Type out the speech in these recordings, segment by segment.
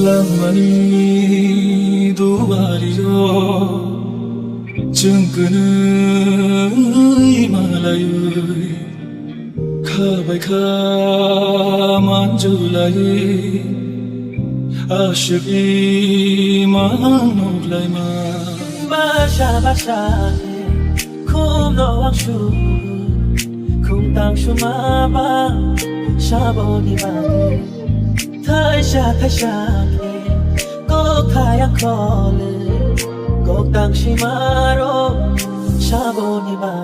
lamani duwariyo jungkunu imalayu khabai khamanjulai ashiki manulai ma basha basha kum no wakshu kum tang shu ma ba shaboni ba thay sha ko khaya khole ko tang shi ma ro shaboni ba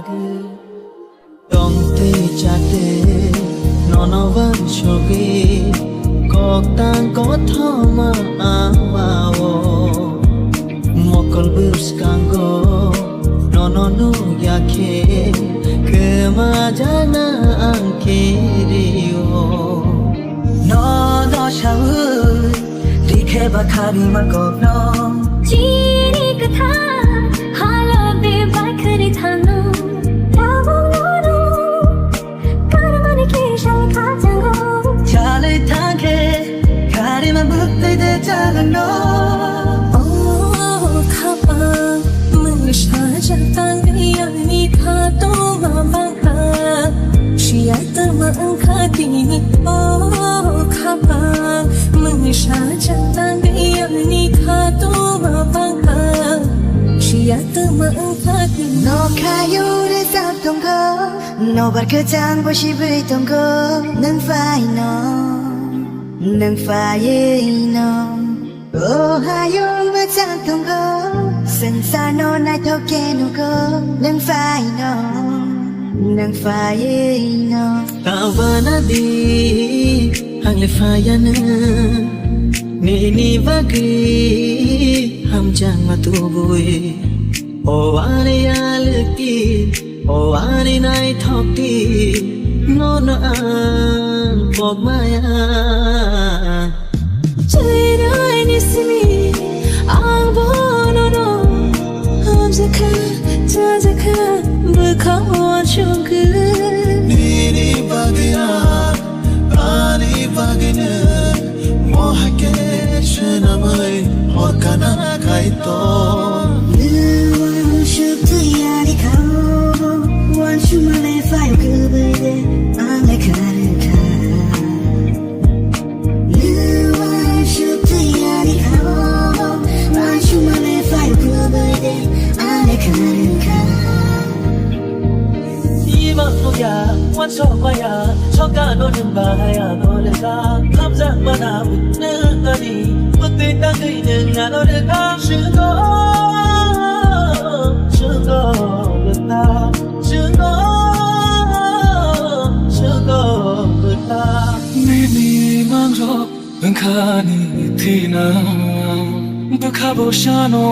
Tông tê cha tê nó vẫn chogi có tang có thơ mà ao một con bướm skango nó no ya ke ke ma jana anke rio nó sao đi khe ba khari ma ko no chiri katha hala be ba khari thanu Charlie Tanke, Karima Bukte de Jalano. Oh, Kappa, Musha Jatani, Kato, Mamaka, she at the Mankati. Oh, Kappa, Musha Jatani, Kato, Mamaka, she at the Mankati. No kayo de saptongo, no barka jang bo shibi tongo, nang fai no. Oh hayo ma jang tongo, sensa no na toke no go, nang fai no. Tawana di hang le fayana ni vagi ham jang matubui o ari alki o ari nai thokti no na an bok maya Chirai nismi ang bono no ham zakha bukhon shungu nini bagya ani bagine mohake shenamai aur kana kaito Ya, wan so ya, choka no nimba ya no le ka, kamza mana ne ani, putte ta kai ne na no le ka, shugo ta. nini mangro khani thina bukhabo shano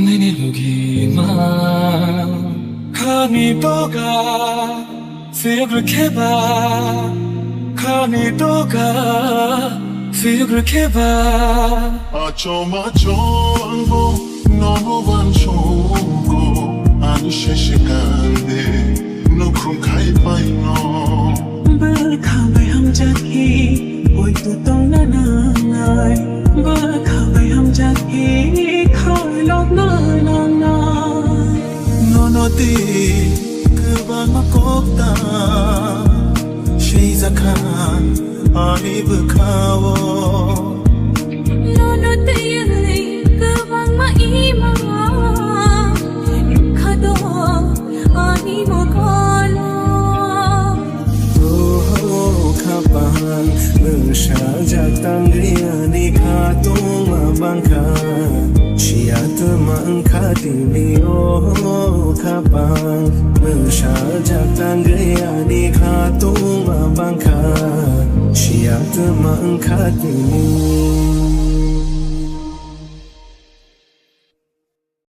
nini lugi ma khani toga feel 그렇게 봐 khani toga feel 그렇게 봐 아초마초고 너무 반초고 아니 쉐시간데 너 그럼 가입하이노 Berkawai ham jaki, oi tu tong na nai. Berkawai ham jaki, khoi lok na. no ti 그만 막겁다 시작한 아니 부카워 No te yai kabang maima khado ani mo kala kapan bersajatang dia nikah tuma bangka siata mangka tini kapan bersajatang dia nikah tuma bangka siata mangka tini